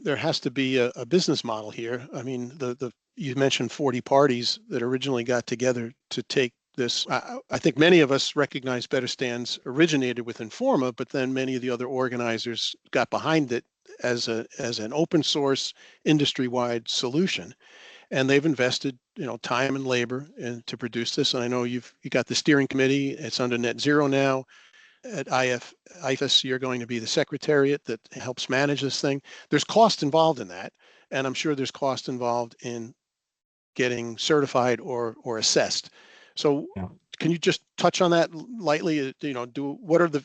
there has to be a business model here. I mean, you mentioned 40 parties that originally got together to take this. I think many of us recognize Better Stands originated with Informa, but then many of the other organizers got behind it as an open source industry-wide solution, and they've invested time and labor to produce this. And I know you got the steering committee. It's under Net Zero now. At IFES, you're going to be the secretariat that helps manage this thing. There's cost involved in that, and I'm sure there's cost involved in getting certified or assessed. So Yeah. can you just touch on that lightly? What are the,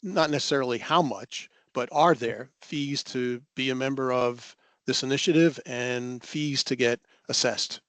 not necessarily how much, but are there fees to be a member of this initiative and fees to get assessed?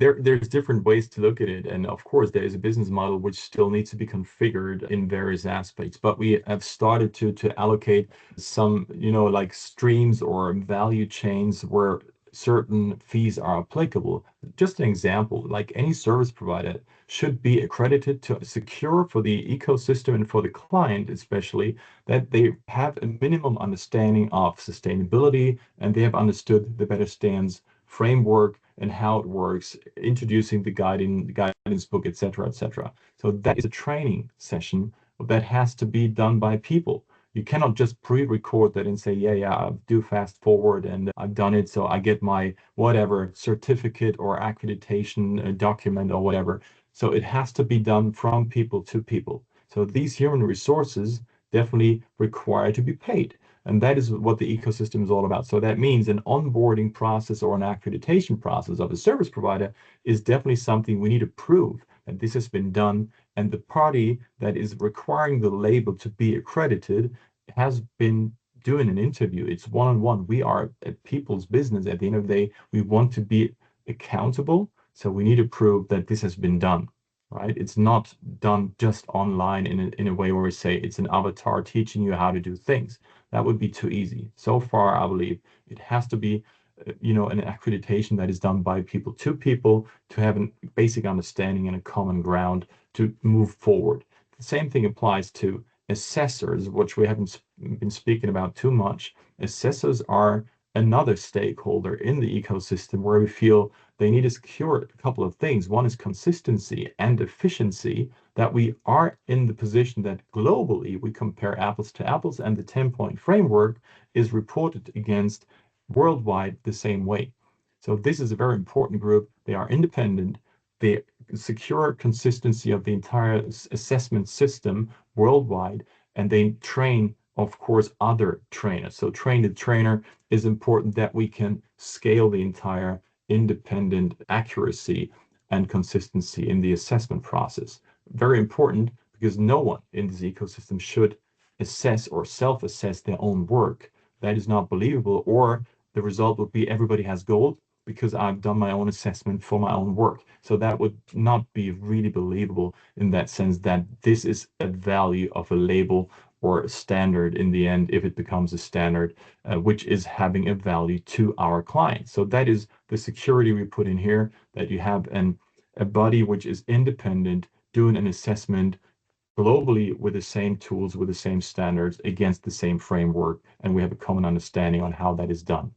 There's different ways to look at it. And of course, there is a business model which still needs to be configured in various aspects. But we have started to allocate some, like streams or value chains where certain fees are applicable. Just an example, like any service provider should be accredited to secure for the ecosystem and for the client, especially, that they have a minimum understanding of sustainability and they have understood the Better Stands framework and how it works, introducing the guidance book, etc., etc. So that is a training session that has to be done by people. You cannot just pre-record that and say, yeah, I'll do fast forward and I've done it, so I get my whatever certificate or accreditation document or whatever. So it has to be done from people to people. So these human resources definitely require to be paid. And that is what the ecosystem is all about. So that means an onboarding process or an accreditation process of a service provider is definitely something we need to prove that this has been done. And the party that is requiring the label to be accredited has been doing an interview. It's one-on-one. We are a people's business. At the end of the day, we want to be accountable. So we need to prove that this has been done. Right? It's not done just online in a way where we say it's an avatar teaching you how to do things. That would be too easy. So far, I believe it has to be, an accreditation that is done by people to have a basic understanding and a common ground to move forward. The same thing applies to assessors, which we haven't been speaking about too much. Assessors are another stakeholder in the ecosystem where we feel they need to secure a couple of things. One is consistency and efficiency, that we are in the position that globally we compare apples to apples, and the 10-point framework is reported against worldwide the same way. So this is a very important group. They are independent. They secure consistency of the entire assessment system worldwide, and they train, of course, other trainers. So train the trainer is important, that we can scale the entire independent accuracy and consistency in the assessment process. Very important, because no one in this ecosystem should assess or self-assess their own work. That is not believable, or the result would be everybody has gold because I've done my own assessment for my own work. So that would not be really believable in that sense, that this is a value of a label or a standard in the end, if it becomes a standard, which is having a value to our clients. So that is the security we put in here, that you have a body which is independent, doing an assessment globally with the same tools, with the same standards, against the same framework, and we have a common understanding on how that is done.